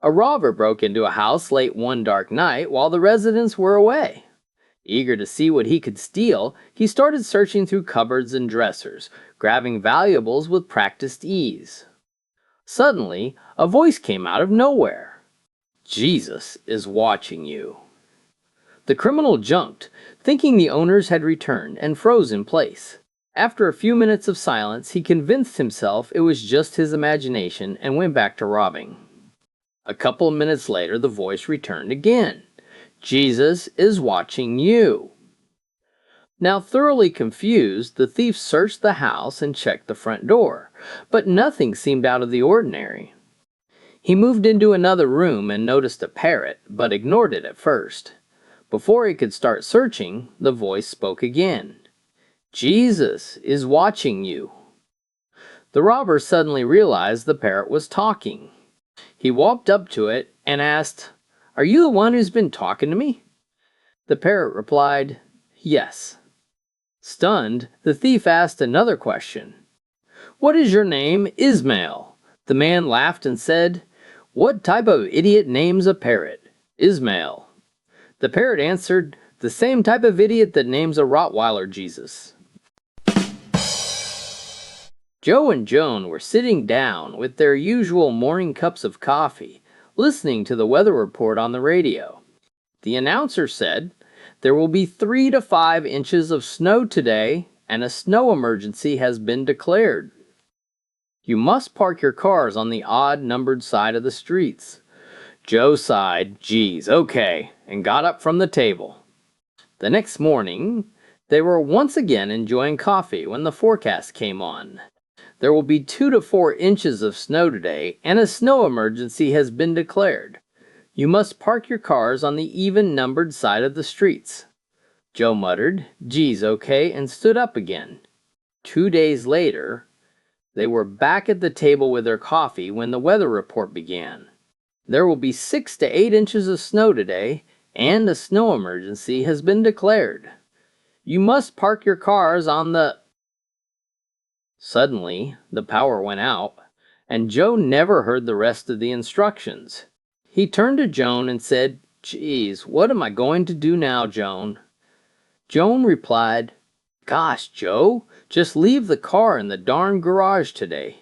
A robber broke into a house late one dark night while the residents were away. Eager to see what he could steal, he started searching through cupboards and dressers, grabbing valuables with practiced ease. Suddenly, a voice came out of nowhere. "Jesus is watching you." The criminal jumped, thinking the owners had returned, and froze in place. After a few minutes of silence, he convinced himself it was just his imagination and went back to robbing. A couple of minutes later, the voice returned again. "Jesus is watching you." Now thoroughly confused, the thief searched the house and checked the front door, but nothing seemed out of the ordinary. He moved into another room and noticed a parrot, but ignored it at first. Before he could start searching, the voice spoke again. "Jesus is watching you." The robber suddenly realized the parrot was talking. He walked up to it and asked, "Are you the one who's been talking to me?" The parrot replied, "Yes." Stunned, the thief asked another question. "What is your name, Ismail?" The man laughed and said, "What type of idiot names a parrot? Ismail." The parrot answered, "The same type of idiot that names a Rottweiler Jesus." Joe and Joan were sitting down with their usual morning cups of coffee, listening to the weather report on the radio. The announcer said, "There will be 3 to 5 inches of snow today, and a snow emergency has been declared. You must park your cars on the odd-numbered side of the streets." Joe sighed, "Geez, okay," and got up from the table. The next morning, they were once again enjoying coffee when the forecast came on. "There will be 2 to 4 inches of snow today, and a snow emergency has been declared. You must park your cars on the even-numbered side of the streets." Joe muttered, "Geez, okay," and stood up again. 2 days later, they were back at the table with their coffee when the weather report began. "There will be 6 to 8 inches of snow today, and a snow emergency has been declared. You must park your cars on the..." Suddenly, the power went out, and Joe never heard the rest of the instructions. He turned to Joan and said, "Geez, what am I going to do now, Joan?" Joan replied, "Gosh, Joe, just leave the car in the darn garage today.